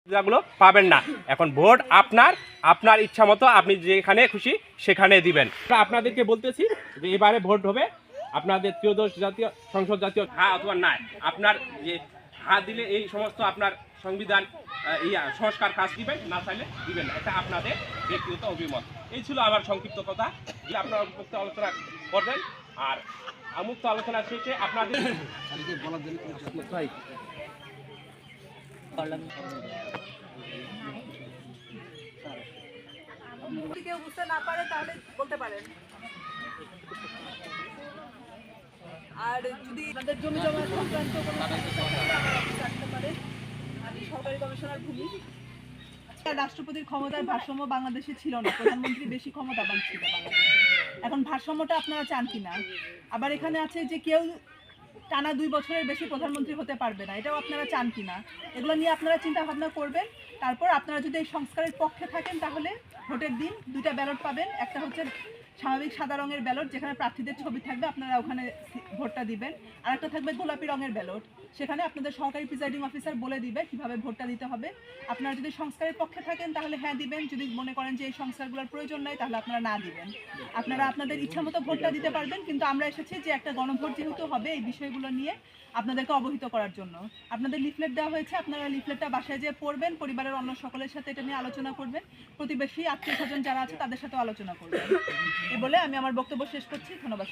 সুবিধাগুলো পাবেন না। এখন ভোট আপনার ইচ্ছা মতো আপনি যেখানে খুশি সেখানে দিবেন। আপনাদেরকে বলতেছি যে এবারে ভোট হবে আপনাদের ত্রয়োদশ জাতীয় সংসদ জাতীয় হ্যাঁ অথবা না। আপনার যে হ্যাঁ দিলে এই সমস্ত আপনার সংবিধান এই সংস্কার কাজ দিবেন, না চাইলে দিবেন না। এটা আপনাদের ব্যক্তিগত অভিমত। এই ছিল আমার সংক্ষিপ্ত কথা, যে আপনারা মুক্ত আলোচনা করবেন। আর মুক্ত আলোচনা শেষে আপনাদের যদি কেউ বুঝতে না পারে তাহলে বলতে পারেন। আর যদি আমাদের জমি জমা সংক্রান্ত কোনো রাখতে পারে, আমি সরকারি কমিশনার ভূমি। রাষ্ট্রপতির ক্ষমতার ভারসাম্য বাংলাদেশে ছিল না, প্রধানমন্ত্রী বেশি ক্ষমতাবান ছিল বাংলাদেশে। এখন ভারসাম্যটা আপনারা চান কিনা? আবার এখানে আছে যে কেউ টানা 2 বছরের বেশি প্রধানমন্ত্রী হতে পারবে না, এটাও আপনারা চান কিনা? এগুলো নিয়ে আপনারা চিন্তা ভাবনা করবেন। তারপর আপনারা যদি এই সংস্কারের পক্ষে থাকেন তাহলে ভোটের দিন 2টা ব্যালট পাবেন। একটা হচ্ছে স্বাভাবিক সাদা রঙের ব্যালট, যেখানে প্রার্থীদের ছবি থাকবে, আপনারা ওখানে ভোটটা দিবেন। আর একটা থাকবে গোলাপি রঙের ব্যালট, সেখানে আপনাদের সরকারি প্রিসাইডিং অফিসার বলে দিবে কিভাবে ভোটটা দিতে হবে। আপনারা যদি সংস্কারের পক্ষে থাকেন তাহলে হ্যাঁ দিবেন, যদি মনে করেন যে এই সংস্কারগুলোর প্রয়োজন নেই তাহলে আপনারা না দিবেন। আপনারা আপনাদের ইচ্ছা মতো ভোটটা দিতে পারবেন, কিন্তু আমরা এসেছি যে একটা গণভোট যেহেতু হবে এই বিষয়গুলো নিয়ে আপনাদেরকে অবহিত করার জন্য। আপনাদের লিফলেট দেওয়া হয়েছে, আপনারা লিফলেটটা বাসায় যেয়ে পড়বেন, পরিবারের অন্য সকলের সাথে এটা নিয়ে আলোচনা করবেন, প্রতিবেশী আত্মীয় স্বজন যারা আছে তাদের সাথে আলোচনা করবেন। এ বলে আমি আমার বক্তব্য শেষ করছি। ধন্যবাদ।